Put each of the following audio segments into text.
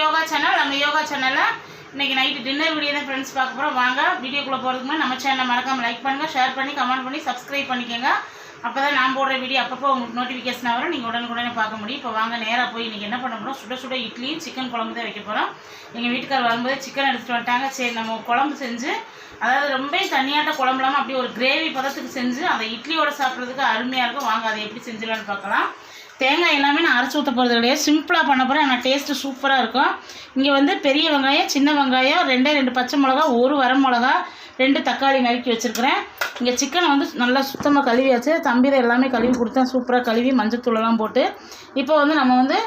Yoga channel. நம்ம யோகா சேனலில் இன்றைக்கி நைட்டு டின்னர் வீடியோ தான் ஃப்ரெண்ட்ஸ் பார்க்க போகிறோம். வாங்க வீடியோக்குள்ளே போகிறதுக்கு முன்னாடி நம்ம சேனலை மறக்காமல் லைக் பண்ணுங்கள், ஷேர் பண்ணி கமெண்ட் பண்ணி சப்ஸ்கிரைப் பண்ணிக்கோங்க. அப்போ தான் நான் போடுற வீடியோ அப்பப்போ உங்களுக்கு நோட்டிஃபிகேஷன் வரும், நீங்கள் உடனுக்குடனே பார்க்க முடியும். இப்போ வாங்க நேராக போய் இன்றைக்கி என்ன பண்ண போகிறோம், சுட சுட இட்லியும் சிக்கன் குழம்பு தான் வைக்க போகிறோம். எங்கள் வீட்டுக்கார் வரும்போது சிக்கன் எடுத்துகிட்டு வந்துட்டாங்க. சரி நம்ம குழம்பு செஞ்சு, அதாவது ரொம்ப தனியாட்ட குழம்பு இல்லாமல் அப்படியே ஒரு கிரேவி பதத்துக்கு செஞ்சு அந்த இட்லியோட சாப்பிட்றதுக்கு அருமையாக இருக்கும். வாங்க அதை எப்படி செஞ்சிடலான்னு பார்க்கலாம். தேங்காய் எல்லாமே நான் அரைச்சி ஊற்ற போகிறது கிடையாது, சிம்பிளாக பண்ண போகிறேன். ஆனால் டேஸ்ட்டு சூப்பராக இருக்கும். இங்கே வந்து பெரிய வெங்காயம், சின்ன வெங்காயம், 2 பச்சை மிளகா, 1 வர மிளகா, 2 தக்காளி நறுக்கி வச்சுருக்கிறேன். இங்கே சிக்கனை வந்து நல்லா சுத்தமாக கழுவியாச்சு. தம்பிதை எல்லாமே கழுவி கொடுத்தேன், சூப்பராக கழுவி மஞ்சத்தூளெல்லாம் போட்டு. இப்போ வந்து நம்ம வந்து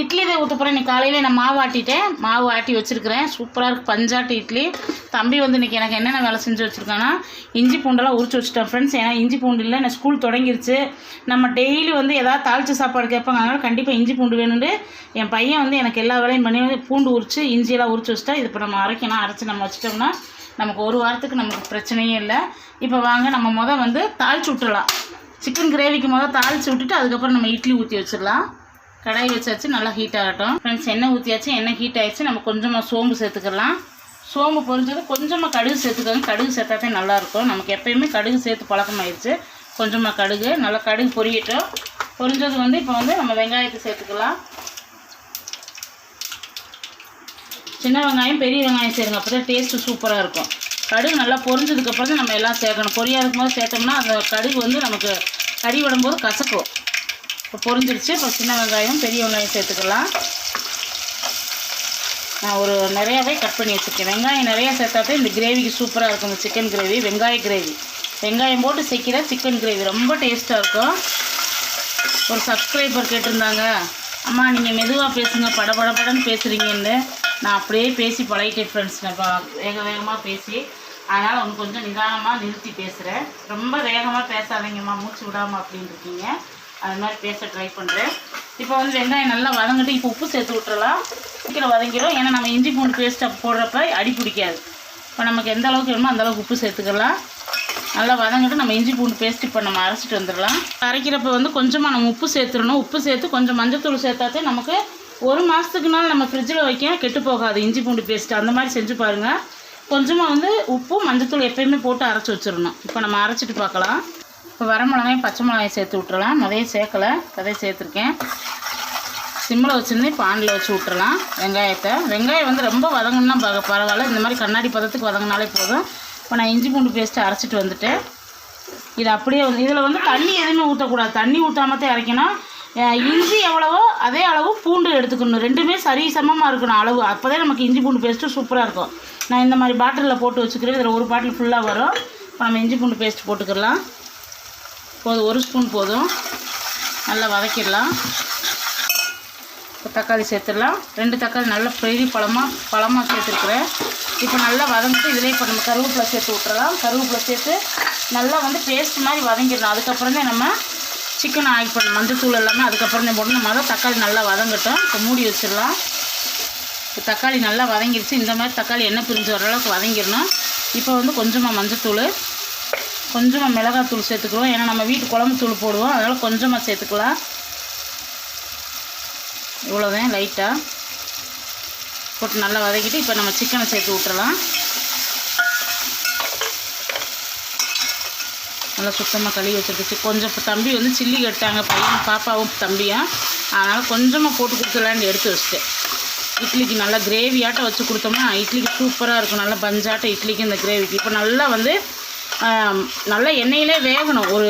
இட்லி தான் ஊற்ற போகிறேன். இன்றைக்கி காலையில் நான் மாவு ஆட்டிட்டேன், மாவு ஆட்டி வச்சுருக்கிறேன். சூப்பராக இருக்குது பஞ்சாட்டு இட்லி. தம்பி வந்து இன்றைக்கி எனக்கு என்னென்ன வேலை செஞ்சு வச்சுருக்காங்கன்னா, இஞ்சி பூண்டெல்லாம் உரிச்சு வச்சுட்டேன் ஃப்ரெண்ட்ஸ். ஏன்னா இஞ்சி பூண்டு இல்லை, நான் ஸ்கூல் தொடங்கிருச்சு. நம்ம டெய்லி வந்து எதாவது தாளித்து சாப்பாடு கேட்பாங்க, அதனால் கண்டிப்பாக இஞ்சி பூண்டு வேணும்னு என் பையன் வந்து எனக்கு எல்லா வேலையும் பண்ணி வந்து பூண்டு உரிச்சு இஞ்சியெல்லாம் உரிச்சு வச்சுட்டா. இது இப்போ நம்ம அரைக்கணும், அரைச்சி நம்ம வச்சிட்டோம்னா நமக்கு ஒரு வாரத்துக்கு நமக்கு பிரச்சனையே இல்லை. இப்போ வாங்க நம்ம வந்து தாளித்து விட்டுடலாம். சிக்கன் கிரேவிக்கு தாளித்து விட்டுட்டு அதுக்கப்புறம் நம்ம இட்லி ஊற்றி வச்சிடலாம். கடாய் வச்சாச்சு, நல்லா ஹீட் ஆகட்டும் ஃப்ரெண்ட்ஸ். எண்ணெய் ஊற்றியாச்சு, எண்ணெய் ஹீட் ஆகிடுச்சு. நம்ம கொஞ்சமாக சோம்பு சேர்த்துக்கலாம். சோம்பு பொரிஞ்சது கொஞ்சமாக கடுகு சேர்த்துக்கோங்க. கடுகு சேர்த்தாதே நல்லாயிருக்கும். நமக்கு எப்போயுமே கடுகு சேர்த்து பழக்கமாயிடுச்சு. கொஞ்சமாக கடுகு, நல்லா கடுகு பொரியட்டும். பொரிஞ்சது வந்து இப்போ வந்து நம்ம வெங்காயத்தை சேர்த்துக்கலாம். சின்ன வெங்காயம் பெரிய வெங்காயம் சேருங்க, அப்போ தான் டேஸ்ட்டு சூப்பராக இருக்கும். கடுகு நல்லா பொரிஞ்சதுக்கப்புறம் தான் நம்ம எல்லாம் சேர்க்கணும். பொரியாதுக்கும் போது சேர்த்தோம்னா அந்த கடுகு வந்து நமக்கு கறி விடும்போது கசக்கும். இப்போ பொரிஞ்சிருச்சு. இப்போ சின்ன வெங்காயம் பெரிய வெங்காயம் சேர்த்துக்கலாம். நான் ஒரு நிறையாவே கட் பண்ணி வச்சுருக்கேன். வெங்காயம் நிறையா சேர்த்தாத்தே இந்த கிரேவிக்கு சூப்பராக இருக்கும். இந்த சிக்கன் கிரேவி, வெங்காய கிரேவி, வெங்காயம் போட்டு செய்கிற சிக்கன் கிரேவி ரொம்ப டேஸ்ட்டாக இருக்கும். ஒரு சப்ஸ்கிரைபர் கேட்டிருந்தாங்க, அம்மா நீங்கள் மெதுவாக பேசுங்க, படபடன்னு பேசுகிறீங்கன்னு. நான் அப்படியே பேசி பழகிட்டேன் ஃப்ரெண்ட்ஸ். நான் வேகமாக பேசி, அதனால் அவங்க கொஞ்சம் நிதானமாக நிறுத்தி பேசுகிறேன். ரொம்ப வேகமாக பேசாதீங்கம்மா, மூச்சு விடாமல் அப்படின்னு இருக்கீங்க. அது மாதிரி பேச ட்ரை பண்ணுறேன். இப்போ வந்து வெங்காயம் நல்லா வதங்கிட்டு இப்போ உப்பு சேர்த்து விட்டுறலாம். சீக்கிரம் வதங்கிடும். ஏன்னா நம்ம இஞ்சி பூண்டு பேஸ்ட்டை போடுறப்ப அடி பிடிக்காது. இப்போ நமக்கு எந்த அளவுக்கு வேணுமோ அந்தளவுக்கு உப்பு சேர்த்துக்கலாம். நல்லா வதங்கிட்டு நம்ம இஞ்சி பூண்டு பேஸ்ட் இப்போ நம்ம அரைச்சிட்டு வந்துடலாம். அரைக்கிறப்ப வந்து கொஞ்சமாக நம்ம உப்பு சேர்த்துடணும். உப்பு சேர்த்து கொஞ்சம் மஞ்சத்தூள் சேர்த்தாத்தே நமக்கு 1 மாதத்துக்குனால நம்ம ஃப்ரிட்ஜில் வைக்க கெட்டு போகாது இஞ்சி பூண்டு பேஸ்ட்டு. அந்த மாதிரி செஞ்சு பாருங்கள். கொஞ்சமாக வந்து உப்பு மஞ்சத்தூள் எப்போயுமே போட்டு அரைச்சி வச்சிடணும். இப்போ நம்ம அரைச்சிட்டு பார்க்கலாம். இப்போ வர மிளகாயும் பச்சை மிளகாயும் சேர்த்து விட்டுறலாம். நிறைய சேர்க்கலை, கதையை சேர்த்துருக்கேன். சிம்மில் வச்சுருந்து இப்போ ஆனில் வச்சு விட்டுறலாம் வெங்காயத்தை. வெங்காயம் வந்து ரொம்ப வதங்கணுன்னா பரவாயில்ல, இந்த மாதிரி கண்ணாடி பதத்துக்கு வதங்கினாலே போதும். இப்போ நான் இஞ்சி பூண்டு பேஸ்ட்டு அரைச்சிட்டு வந்துட்டேன். இது அப்படியே வந்து இதில் வந்து தண்ணி எதுவுமே ஊற்றக்கூடாது. தண்ணி ஊற்றாம தான் அரைக்கணும். இஞ்சி எவ்வளவோ அதே அளவு பூண்டு எடுத்துக்கணும். ரெண்டுமே சரி சமமாக இருக்கணும் அளவு. அப்போ தான் நமக்கு இஞ்சி பூண்டு பேஸ்ட்டு சூப்பராக இருக்கும். நான் இந்த மாதிரி பாட்டிலில் போட்டு வச்சுக்கிறேன். இதில் ஒரு பாட்டில் ஃபுல்லாக வரும். இப்போ நம்ம இஞ்சி பூண்டு பேஸ்ட் போட்டுக்கலாம். போதும், 1 ஸ்பூன் போதும். நல்லா வதக்கிடலாம். இப்போ தக்காளி சேர்த்துடலாம். 2 தக்காளி நல்லா பெரிய பழமாக சேர்த்துருக்குறேன். இப்போ நல்லா வதங்கிட்டு இதிலே இப்போ நம்ம கருவேப்பிலை சேர்த்து விட்டுறலாம். கருவேப்பிலை சேர்த்து நல்லா வந்து பேஸ்ட் மாதிரி வதங்கிடலாம். அதுக்கப்புறம் தான் நம்ம சிக்கன் ஆட் பண்ணணும். மஞ்சத்தூள் எல்லாமே அதுக்கப்புறம் தான் போடணும். முதல்ல தக்காளி நல்லா வதங்கட்டும். இப்போ மூடி வச்சிடலாம். இப்போ தக்காளி நல்லா வதங்கிடுச்சு. இந்த மாதிரி தக்காளி எண்ணெய் பிரிஞ்சு வர அளவுக்கு வதங்கிடணும். இப்போ வந்து கொஞ்சமாக மஞ்சத்தூள், கொஞ்சமாக மிளகாத்தூள் சேர்த்துக்குவோம். ஏன்னா நம்ம வீட்டு குழம்பு தூள் போடுவோம், அதனால் கொஞ்சமாக சேர்த்துக்கலாம். இவ்வளோதான், லைட்டாக போட்டு நல்லா வதக்கிட்டு இப்போ நம்ம சிக்கனை சேர்த்து விட்டுறலாம். நல்லா சுத்தமாக கழுவி வச்சுருக்குச்சு. கொஞ்சம் இப்போ தம்பி வந்து சில்லி கேட்டாங்க, பையன் பாப்பாவும் தம்பியும். அதனால் கொஞ்சமாக போட்டு கொடுத்துலான்னு எடுத்து வச்சுட்டேன். இட்லிக்கு நல்லா கிரேவியாட்டம் வச்சு கொடுத்தோம்னா இட்லிக்கு சூப்பராக இருக்கும். நல்லா பஞ்சாட்டம் இட்லிக்கு இந்த கிரேவிக்கு. இப்போ நல்லா வந்து நல்லா எண்ணெயிலே வேகணும். ஒரு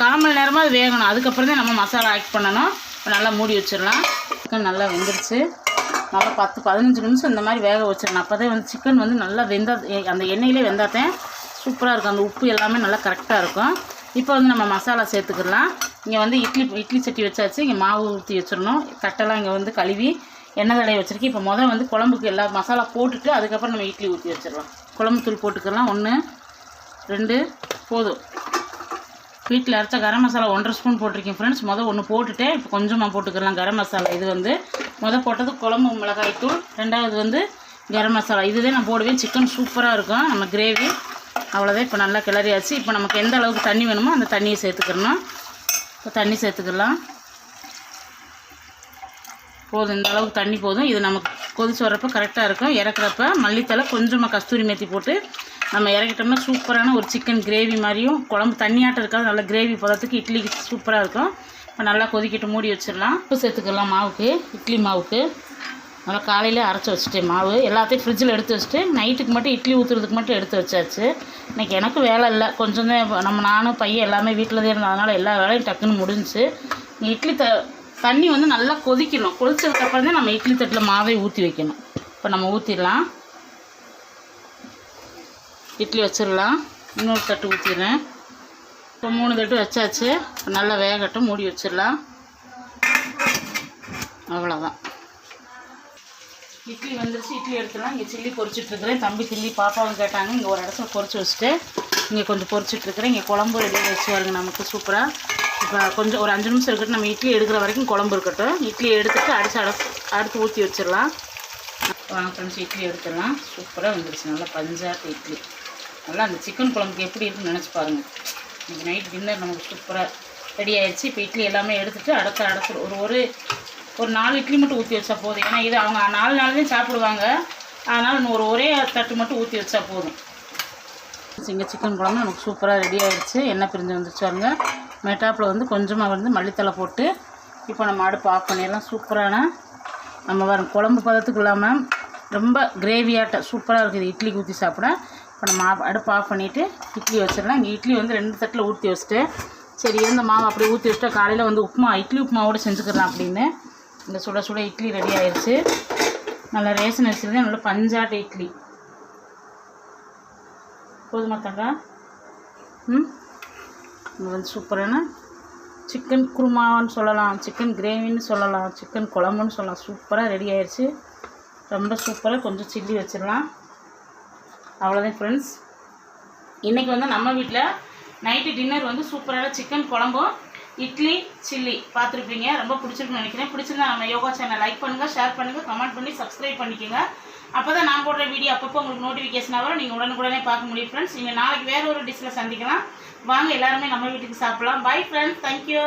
1/4 மணி நேரமாக அது வேகணும். அதுக்கப்புறம் தான் நம்ம மசாலா ஆட் பண்ணணும். இப்போ நல்லா மூடி வச்சிடலாம். சிக்கன் நல்லா வெந்துருச்சு. நல்லா 10-15 நிமிஷம் இந்த மாதிரி வேக வச்சிடணும். அப்போ தான் வந்து சிக்கன் வந்து நல்லா அந்த எண்ணெயிலே வெந்தாத்தேன் சூப்பராக இருக்கும். அந்த உப்பு எல்லாமே நல்லா கரெக்டாக இருக்கும். இப்போ வந்து நம்ம மசாலா சேர்த்துக்கலாம். இங்கே வந்து இட்லி சட்டி வச்சாச்சு. இங்கே மாவு ஊற்றி வச்சிடணும். தட்டெல்லாம் இங்கே வந்து கழுவி எண்ணெய் தடவை வச்சுருக்கேன். இப்போ வந்து குழம்புக்கு எல்லா மசாலா போட்டுட்டு அதுக்கப்புறம் நம்ம இட்லி ஊற்றி வச்சிடலாம். குழம்பு தூள் போட்டுக்கலாம். 1 2 போதும். வீட்டில் அரைச்ச கரம் மசாலா 1.5 ஸ்பூன் போட்டிருக்கேன் ஃப்ரெண்ட்ஸ். 1 போட்டுட்டேன். இப்போ கொஞ்சமாக போட்டுக்கலாம் கரம் மசாலா. இது வந்து போட்டது குழம்பு மிளகாய் தூள், 2வது வந்து கரம் மசாலா. இதுதான் நான் போடுவேன். சிக்கன் சூப்பராக இருக்கும் நம்ம கிரேவி. அவ்வளோதான். இப்போ நல்லா கிளறியாச்சு. இப்போ நமக்கு எந்த அளவுக்கு தண்ணி வேணுமோ அந்த தண்ணியை சேர்த்துக்கிறணும். இப்போ தண்ணி சேர்த்துக்கலாம். போதும், இந்த அளவுக்கு தண்ணி போதும். இது நமக்கு கொதிச்சு வரப்போ கரெக்டாக இருக்கும். இறக்குறப்ப மல்லித்தலை கொஞ்சமாக கஸ்தூரி மேத்தி போட்டு நம்ம இறக்கிட்டோம்னா சூப்பரான ஒரு சிக்கன் கிரேவி மாதிரியும் குழம்பு தண்ணியாட்டம் இருக்காது, நல்ல கிரேவி பதத்துக்கு இட்லிக்கு சூப்பராக இருக்கும். இப்போ நல்லா கொதிக்கிட்டு மூடி வச்சிடலாம். உப்பு சேர்த்துக்கலாம் மாவுக்கு, இட்லி மாவுக்கு. நல்லா காலையில் அரைச்சி வச்சுட்டேன் மாவு எல்லாத்தையும் ஃப்ரிட்ஜில் எடுத்து வச்சுட்டு நைட்டுக்கு மட்டும் இட்லி ஊற்றுறதுக்கு மட்டும் எடுத்து வச்சாச்சு. இன்றைக்கி எனக்கு வேலை இல்லை, கொஞ்சம் தான் நானும் பையன் எல்லாமே வீட்டில் தான் இருந்ததுனால எல்லா வேலையும் டக்குன்னு முடிஞ்சிச்சு. இட்லி தண்ணி வந்து நல்லா கொதிக்கணும். கொதிச்சதுக்கப்புறம் தான் நம்ம இட்லி தட்டில் மாவை ஊற்றி வைக்கணும். இப்போ நம்ம ஊற்றிடலாம். இட்லி வச்சிடலாம். இன்னொரு தட்டு ஊற்றிடுறேன். இப்போ 3 தட்டு வச்சாச்சு. நல்லா வேகட்டும், மூடி வச்சிடலாம். அவ்வளோதான், இட்லி வந்துருச்சு. இட்லி எடுத்துடலாம். இங்கே சில்லி பொரிச்சிட்ருக்கிறேன். தம்பி சில்லி பாப்பாவும் கேட்டாங்க. இங்கே ஒரு இடத்துல பொரிச்சு வச்சுட்டு இங்கே கொஞ்சம் பொரிச்சிட்ருக்கிறேன். இங்கே குழம்பு ரெடியாக வச்சு வருங்க நமக்கு சூப்பராக. இப்போ கொஞ்சம் ஒரு 5 நிமிஷம் இருக்கட்டும். நம்ம இட்லி எடுக்கிற வரைக்கும் குழம்பு இருக்கட்டும். இட்லி எடுத்துகிட்டு அடுத்து ஊற்றி வச்சிடலாம். வாங்க ஃப்ரெண்ட்ஸ், இட்லி எடுத்துடலாம். சூப்பராக வந்துருச்சு, நல்லா பஞ்சாட்டு இட்லி. நல்லா அந்த சிக்கன் குழம்புக்கு எப்படி இருக்குன்னு நினச்சி பாருங்கள். இன்றைக்கி நைட் டின்னர் நமக்கு சூப்பராக ரெடி ஆகிடுச்சு. இப்போ இட்லி எல்லாமே எடுத்துகிட்டு அடுத்து ஒரு 4 இட்லி மட்டும் ஊற்றி வச்சா போதும். ஏன்னா இது அவங்க 4 நாள்லேயும் சாப்பிடுவாங்க. அதனால் ஒரே தட்டு மட்டும் ஊற்றி வச்சா போதும். இங்கே சிக்கன் குழம்பு நமக்கு சூப்பராக ரெடி ஆகிடுச்சு. எண்ணெய் பிரிஞ்சு வந்துச்சு பாருங்க. மேட்டாப்பில் வந்து கொஞ்சமாக வந்து மல்லித்தலை போட்டு இப்போ நம்ம அடுப்பு ஆஃப் பண்ணிடலாம். சூப்பரான நம்ம வரும் குழம்பு பதத்துக்கு இல்லாமல் ரொம்ப கிரேவியாட்ட சூப்பராக இருக்குது இட்லிக்கு ஊற்றி சாப்பிட. இப்போ நம்ம அடுப்பு ஆஃப் பண்ணிவிட்டு இட்லி வச்சிடலாம். இங்கே இட்லி வந்து 2 தட்டில் ஊற்றி வச்சுட்டு சரி இருந்த மாவு அப்படியே ஊற்றி வச்சுட்டு காலையில் வந்து இட்லி உப்புமாவோடு செஞ்சுக்கலாம் அப்படின்னு இந்த சுட சுட இட்லி ரெடி ஆயிடுச்சு. நல்லா ரேஷன் அரிசியில் நல்லா பஞ்சாட்டு இட்லி. போதுமா தங்கா? இது வந்து சூப்பரான சிக்கன் குருமான்னு சொல்லலாம், சிக்கன் கிரேவின்னு சொல்லலாம், சிக்கன் குழம்புன்னு சொல்லலாம். சூப்பராக ரெடி ஆயிடுச்சு. ரொம்ப சூப்பராக. கொஞ்சம் சில்லி வச்சிடலாம். அவ்வளோதான் ஃப்ரெண்ட்ஸ். இன்றைக்கி வந்து நம்ம வீட்டில் நைட்டு டின்னர் வந்து சூப்பரான சிக்கன் குழம்பும் இட்லி சில்லி பார்த்துருப்பீங்க. ரொம்ப பிடிச்சிருக்குன்னு நினைக்கிறேன். பிடிச்சிருந்தா நம்ம யோகா சேனல் லைக் பண்ணுங்கள், ஷேர் பண்ணுங்கள், கமெண்ட் பண்ணி சப்ஸ்கிரைப் பண்ணிக்கோங்க. அப்போ தான் நான் போடுற வீடியோ அப்பப்போ உங்களுக்கு நோட்டிஃபிகேஷன் வரும். நீங்கள் உடனுக்குடனே பார்க்க முடியும் ஃப்ரெண்ட்ஸ். நீங்கள் நாளைக்கு வேறு ஒரு டிஷ்ஷில் சந்திக்கலாம். வாங்க எல்லாருமே நம்ம வீட்டுக்கு சாப்பிட்லாம். Bye friends, thank you.